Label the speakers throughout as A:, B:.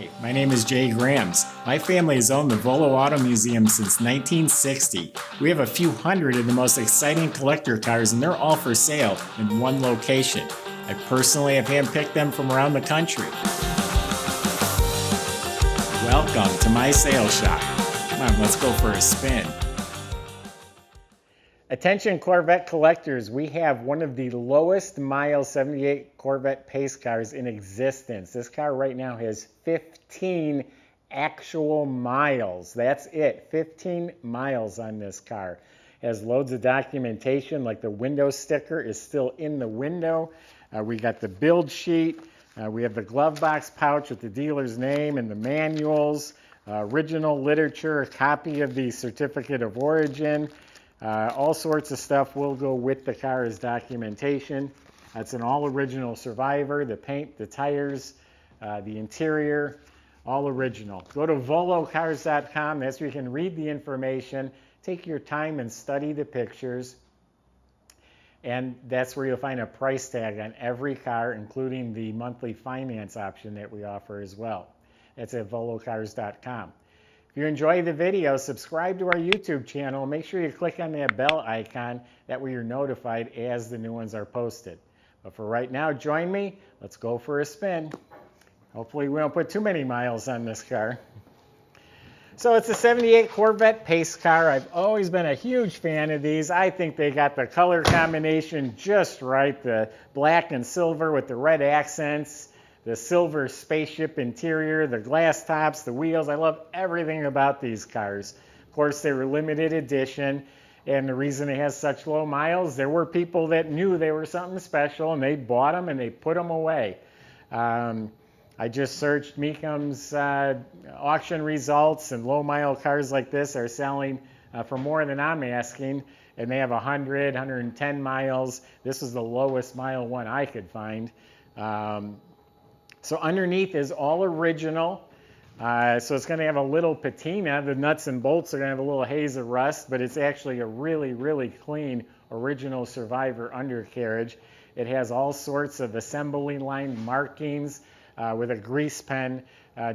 A: Hi, my name is Jay Grams. My family has owned the Volo Auto Museum since 1960. We have a few hundred of the most exciting collector cars, and they're all for sale in one location. I personally have handpicked them from around the country. Welcome to my sales shop. Come on, let's go for a spin. Attention Corvette collectors, we have one of the lowest mile 78 Corvette Pace Cars in existence. This car right now has 15 actual miles. That's it, 15 miles on this car. It has loads of documentation, like the window sticker is still in the window. We got the build sheet. We have the glove box pouch with the dealer's name and the manuals, original literature, a copy of the certificate of origin. All sorts of stuff will go with the car as documentation. It's an all-original Survivor, the paint, the tires, the interior, all original. Go to volocars.com. That's where you can read the information, take your time and study the pictures, and that's where you'll find a price tag on every car, including the monthly finance option that we offer as well. That's at volocars.com. If you enjoy the video, subscribe to our YouTube channel. Make sure you click on that bell icon. That way you're notified as the new ones are posted. But for right now, join me. Let's go for a spin. Hopefully we don't put too many miles on this car. So it's a 78 Corvette Pace car. I've always been a huge fan of these. I think they got the color combination just right. The black and silver with the red accents. The silver spaceship interior, the glass tops, the wheels. I love everything about these cars. Of course, they were limited edition, and the reason it has such low miles, there were people that knew they were something special, and they bought them and they put them away. I just searched Mecum's auction results, and low-mile cars like this are selling for more than I'm asking, and they have 100, 110 miles. This was the lowest mile one I could find. So underneath is all original. So it's going to have a little patina. The nuts and bolts are going to have a little haze of rust, but it's actually a really, really clean original Survivor undercarriage. It has all sorts of assembly line markings with a grease pen,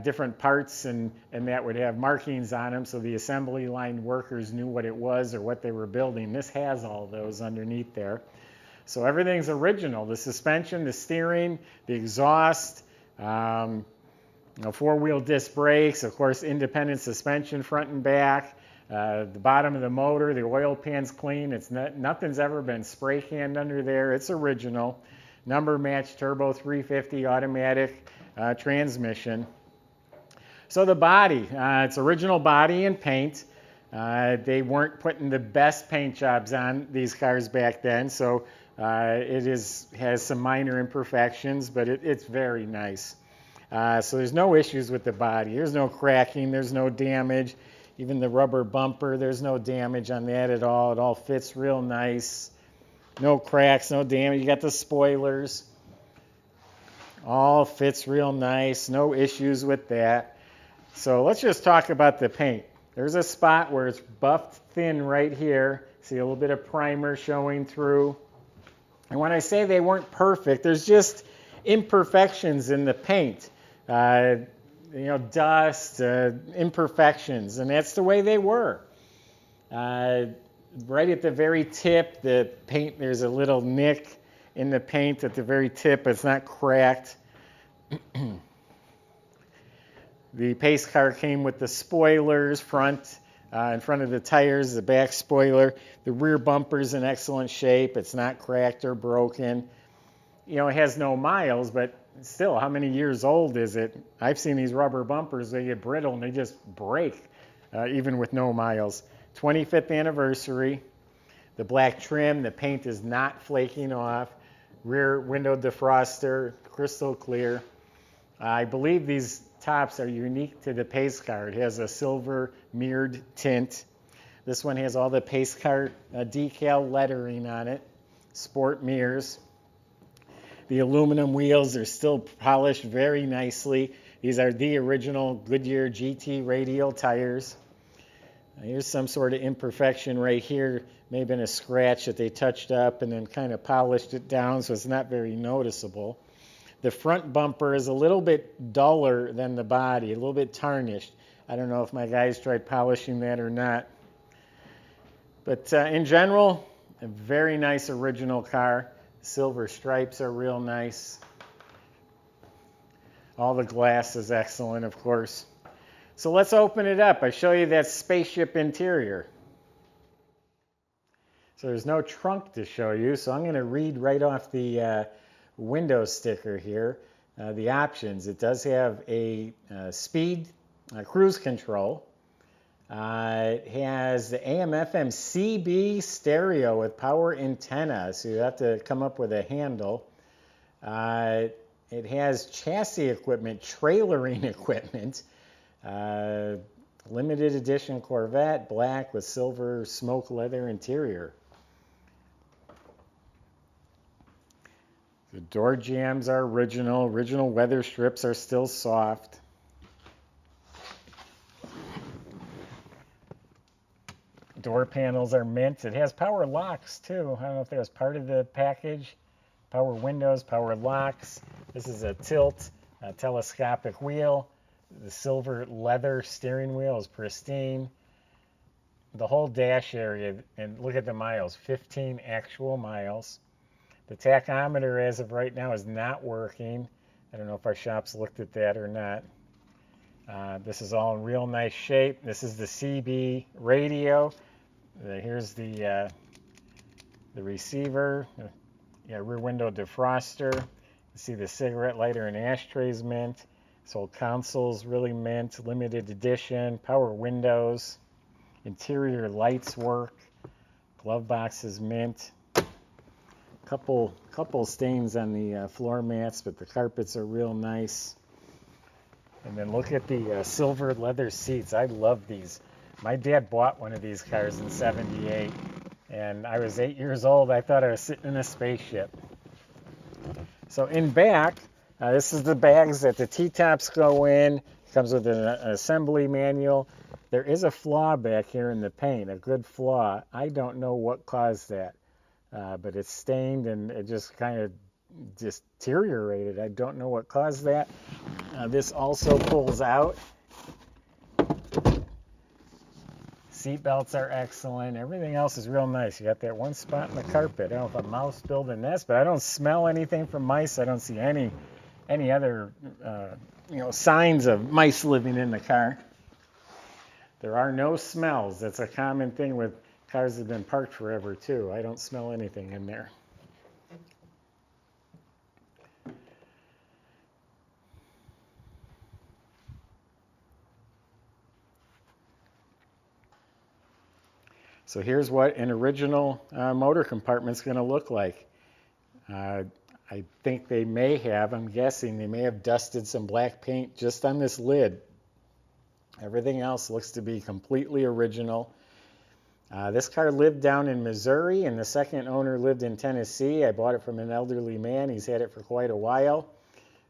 A: different parts, and that would have markings on them so the assembly line workers knew what it was or what they were building. This has all those underneath there. So everything's original. The suspension, the steering, the exhaust, four-wheel disc brakes, of course, independent suspension front and back. The bottom of the motor, the oil pan's clean. Nothing's ever been spray canned under there. It's original. Number matched turbo 350 automatic transmission. So the body, it's original body and paint. They weren't putting the best paint jobs on these cars back then, so it has some minor imperfections, but it's very nice. So there's no issues with the body. There's no cracking. There's no damage. Even the rubber bumper, there's no damage on that at all. It all fits real nice. No cracks, no damage. You got the spoilers. All fits real nice. No issues with that. So let's just talk about the paint. There's a spot where it's buffed thin right here. See a little bit of primer showing through. And when I say they weren't perfect, there's just imperfections in the paint. Dust, imperfections, and that's the way they were. Right at the very tip, the paint, there's a little nick in the paint at the very tip. It's not cracked. The Pace car came with the spoilers in front of the tires, the back spoiler. The rear bumper's in excellent shape. It's not cracked or broken. It has no miles, but still, how many years old is it? I've seen these rubber bumpers, they get brittle and they just break, even with no miles. 25th anniversary. The black trim, the paint is not flaking off. Rear window defroster, crystal clear. I believe these tops are unique to the Pace car. It has a silver mirrored tint. This one has all the Pace car decal lettering on it. Sport mirrors. The aluminum wheels are still polished very nicely. These are the original Goodyear GT radial tires. Here's some sort of imperfection right here. May have been a scratch that they touched up and then kind of polished it down, so it's not very noticeable. The front bumper is a little bit duller than the body, a little bit tarnished. I don't know if my guys tried polishing that or not. But in general, a very nice original car. Silver stripes are real nice. All the glass is excellent, of course. So let's open it up. I show you that spaceship interior. So there's no trunk to show you, so I'm going to read right off the window sticker here. The options. It does have a speed cruise control. It has the AM/FM CB stereo with power antenna, so you have to come up with a handle. It has chassis equipment, trailering equipment, limited edition Corvette, black with silver smoke leather interior. The door jambs are original. Original weather strips are still soft. Door panels are mint. It has power locks too. I don't know if that was part of the package. Power windows, power locks. This is a telescopic wheel. The silver leather steering wheel is pristine. The whole dash area, and look at the miles, 15 actual miles. The tachometer as of right now is not working. I don't know if our shops looked at that or not. This is all in real nice shape. This is the CB radio. Here's the receiver. Rear window defroster. You see the cigarette lighter and ashtrays mint. This whole console's really mint. Limited edition. Power windows. Interior lights work. Glove box is mint. Couple stains on the floor mats, but the carpets are real nice. And then look at the silver leather seats. I love these. My dad bought one of these cars in '78, and I was 8 years old. I thought I was sitting in a spaceship. So in back, this is the bags that the T-tops go in. It comes with an assembly manual. There is a flaw back here in the paint, a good flaw. I don't know what caused that, but it's stained and it just kind of deteriorated. I don't know what caused that. This also pulls out. Seat belts are excellent. Everything else is real nice. You got that one spot in the carpet. I don't know if a mouse built a nest, but I don't smell anything from mice. I don't see any other signs of mice living in the car. There are no smells. That's a common thing with cars that have been parked forever too. I don't smell anything in there. So here's what an original motor compartment's going to look like. I think they may have, I'm guessing, they may have dusted some black paint just on this lid. Everything else looks to be completely original. This car lived down in Missouri, and the second owner lived in Tennessee. I bought it from an elderly man. He's had it for quite a while.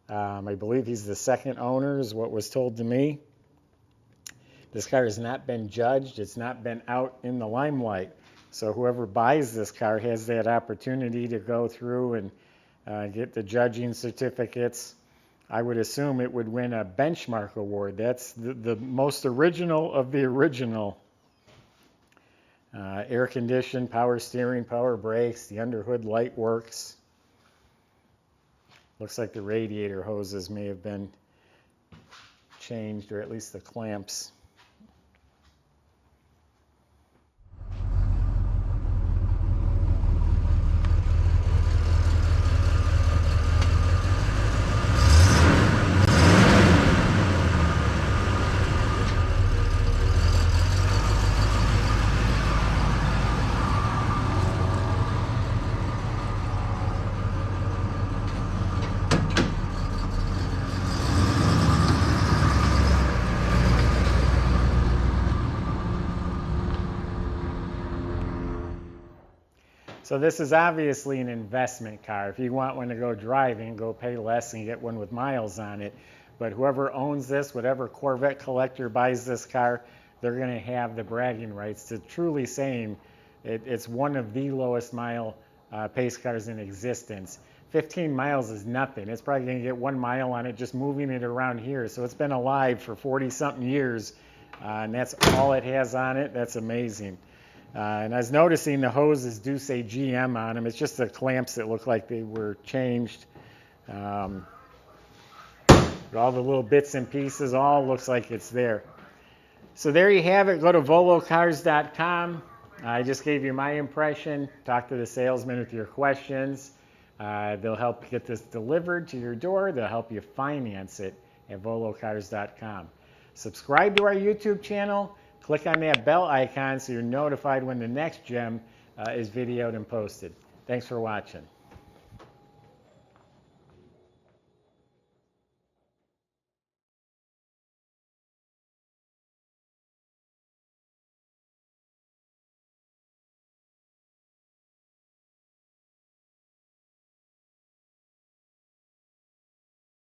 A: I believe he's the second owner, is what was told to me. This car has not been judged. It's not been out in the limelight. So whoever buys this car has that opportunity to go through and get the judging certificates. I would assume it would win a benchmark award. That's the most original of the original. Air conditioned, power steering, power brakes. The underhood light works. Looks like the radiator hoses may have been changed, or at least the clamps. So this is obviously an investment car. If you want one to go driving, go pay less and get one with miles on it. But whoever owns this, whatever Corvette collector buys this car, they're going to have the bragging rights to truly saying it's one of the lowest mile pace cars in existence. 15 miles is nothing. It's probably going to get 1 mile on it just moving it around here. So it's been alive for 40-something years, and that's all it has on it. That's amazing. And I was noticing the hoses do say GM on them. It's just the clamps that look like they were changed. But all the little bits and pieces, all looks like it's there. So there you have it. Go to volocars.com. I just gave you my impression. Talk to the salesman with your questions. They'll help get this delivered to your door. They'll help you finance it at volocars.com. Subscribe to our YouTube channel. Click on that bell icon so you're notified when the next gem is videoed and posted. Thanks for watching.